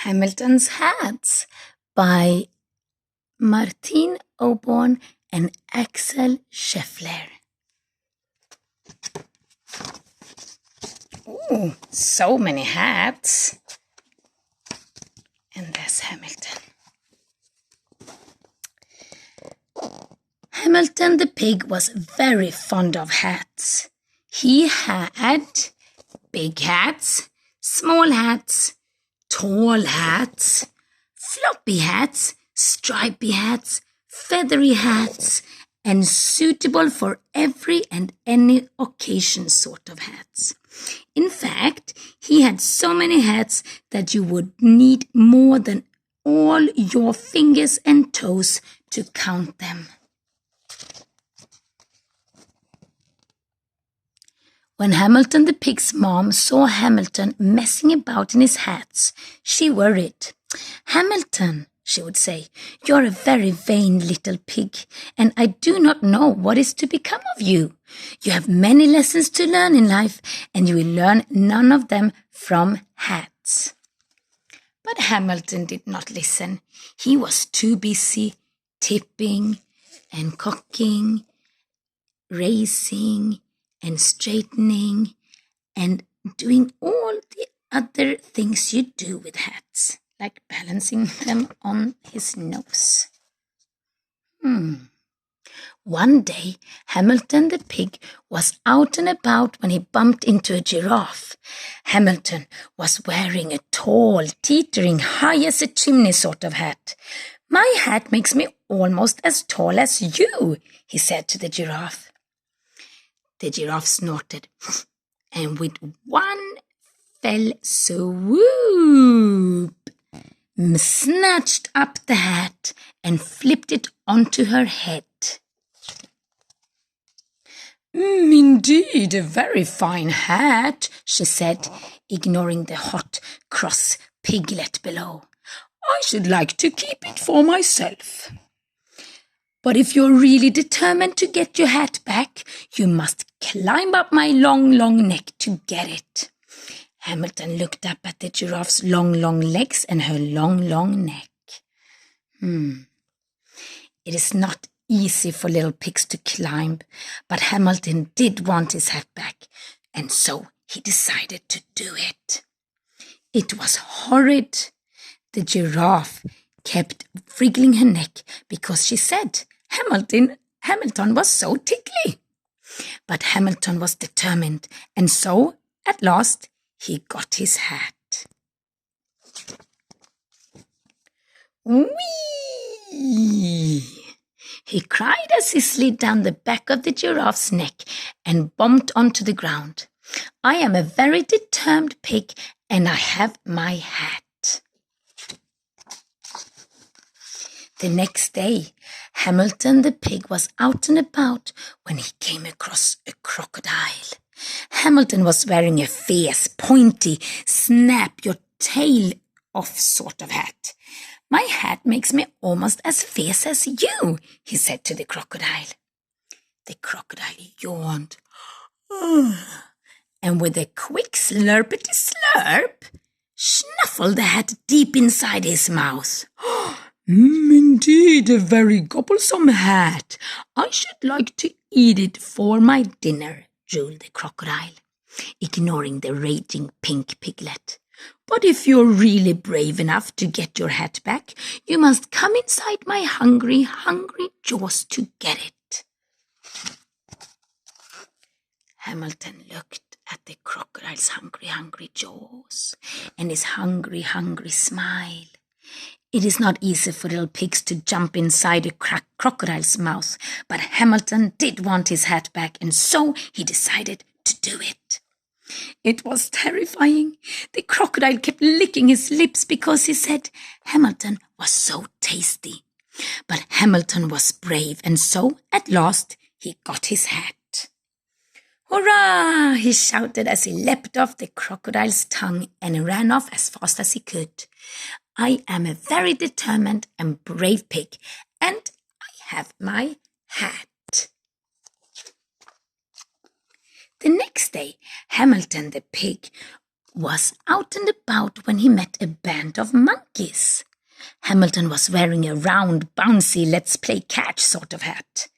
Hamilton's Hats by Martine, Osborne and Axel Scheffler. Ooh, so many hats. And there's Hamilton. Hamilton the pig was very fond of hats. He had big hats, small hats, tall hats, floppy hats, stripy hats, feathery hats, and suitable for every and any occasion sort of hats. In fact, he had so many hats that you would need more than all your fingers and toes to count them. When Hamilton the pig's mom saw Hamilton messing about in his hats, she worried. "Hamilton," she would say, "you're a very vain little pig, and I do not know what is to become of you. You have many lessons to learn in life, and you will learn none of them from hats." But Hamilton did not listen. He was too busy tipping and cocking, racing and straightening, and doing all the other things you do with hats, like balancing them on his nose. One day, Hamilton the pig was out and about when he bumped into a giraffe. Hamilton was wearing a tall, teetering, high as a chimney sort of hat. "My hat makes me almost as tall as you," he said to the giraffe. The giraffe snorted, and with one fell swoop, snatched up the hat and flipped it onto her head. "Indeed, a very fine hat," she said, ignoring the hot, cross piglet below. "I should like to keep it for myself. But if you're really determined to get your hat back, you must climb up my long, long neck to get it." Hamilton looked up at the giraffe's long, long legs and her long, long neck. It is not easy for little pigs to climb, but Hamilton did want his hat back, and so he decided to do it. It was horrid. The giraffe kept wriggling her neck because she said Hamilton was so tickly. But Hamilton was determined, and so, at last, he got his hat. "Whee!" he cried as he slid down the back of the giraffe's neck and bumped onto the ground. "I am a very determined pig, and I have my hat." The next day, Hamilton the pig was out and about when he came across a crocodile. Hamilton was wearing a fierce, pointy, snap-your-tail-off sort of hat. "My hat makes me almost as fierce as you," he said to the crocodile. The crocodile yawned, and with a quick slurpity-slurp, snuffled the hat deep inside his mouth. "Indeed, a very gobblesome hat. I should like to eat it for my dinner," drawled the crocodile, ignoring the raging pink piglet. "But if you're really brave enough to get your hat back, you must come inside my hungry, hungry jaws to get it." Hamilton looked at the crocodile's hungry, hungry jaws and his hungry, hungry smile. It is not easy for little pigs to jump inside a crocodile's mouth, but Hamilton did want his hat back, and so he decided to do it. It was terrifying. The crocodile kept licking his lips because he said Hamilton was so tasty. But Hamilton was brave, and so, at last, he got his hat. "Hurrah!" he shouted as he leapt off the crocodile's tongue and ran off as fast as he could. "I am a very determined and brave pig, and I have my hat." The next day, Hamilton the pig was out and about when he met a band of monkeys. Hamilton was wearing a round, bouncy, let's play catch sort of hat.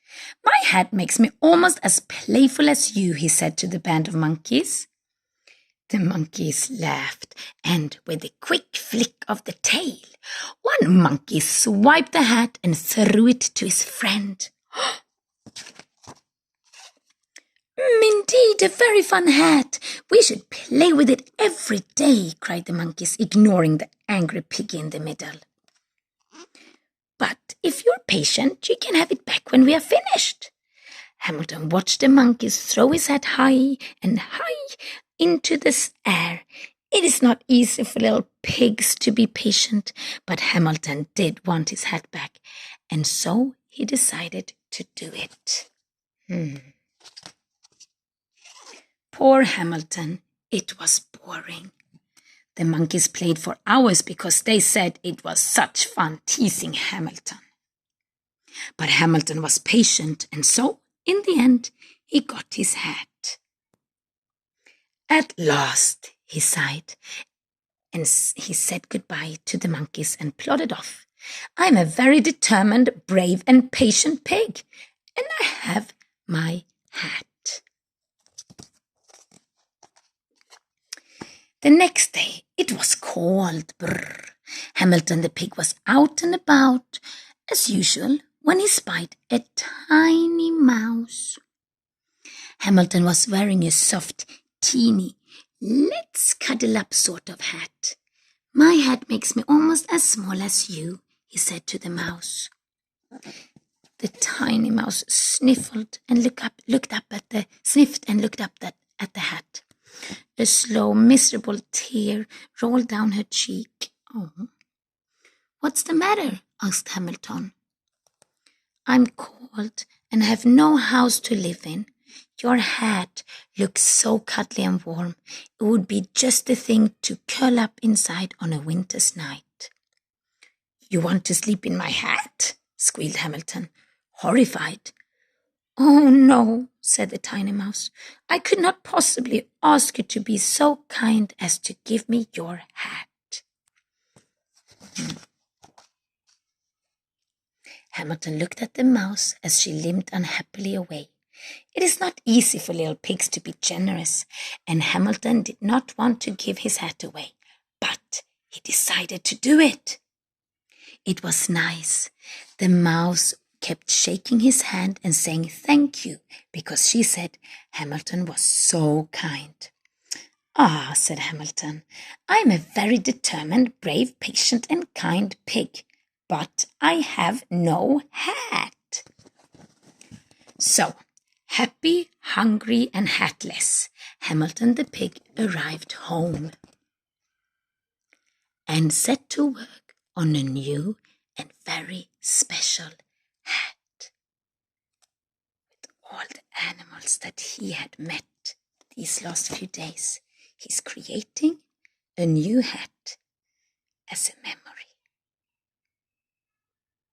My hat makes me almost as playful as you, he said to the band of monkeys. The monkeys laughed, and with a quick flick of the tail, one monkey swiped the hat and threw it to his friend. Indeed, a very fun hat. We should play with it every day, cried the monkeys, ignoring the angry piggy in the middle. But if you're patient, you can have it back when we are finished. Hamilton watched the monkeys throw his hat high and high into the air. It is not easy for little pigs to be patient, but Hamilton did want his hat back, and so he decided to do it. Poor Hamilton, it was boring. The monkeys played for hours because they said it was such fun teasing Hamilton. But Hamilton was patient, and so, in the end, he got his hat. At last, he sighed, and he said goodbye to the monkeys and plodded off. I'm a very determined, brave, and patient pig, and I have my hat. The next day it was cold. Brr. Hamilton the pig was out and about, as usual, when he spied a tiny mouse. Hamilton was wearing a soft, teeny, let's cuddle up sort of hat. My hat makes me almost as small as you, he said to the mouse. The tiny mouse sniffed and looked up at the hat. A slow, miserable tear rolled down her cheek. Oh. What's the matter? Asked Hamilton. I'm cold and have no house to live in. Your hat looks so cuddly and warm. It would be just the thing to curl up inside on a winter's night. You want to sleep in my hat? Squealed Hamilton, horrified. Oh, no, said the tiny mouse. I could not possibly ask you to be so kind as to give me your hat. Hamilton looked at the mouse as she limped unhappily away. It is not easy for little pigs to be generous, and Hamilton did not want to give his hat away, but he decided to do it. It was nice. The mouse kept shaking his hand and saying thank you, because she said Hamilton was so kind. Ah, said Hamilton, I am a very determined, brave, patient, and kind pig, but I have no hat. So, happy, hungry, and hatless, Hamilton the pig arrived home and set to work on a new and very special hat. With all the animals that he had met these last few days, he's creating a new hat as a memory.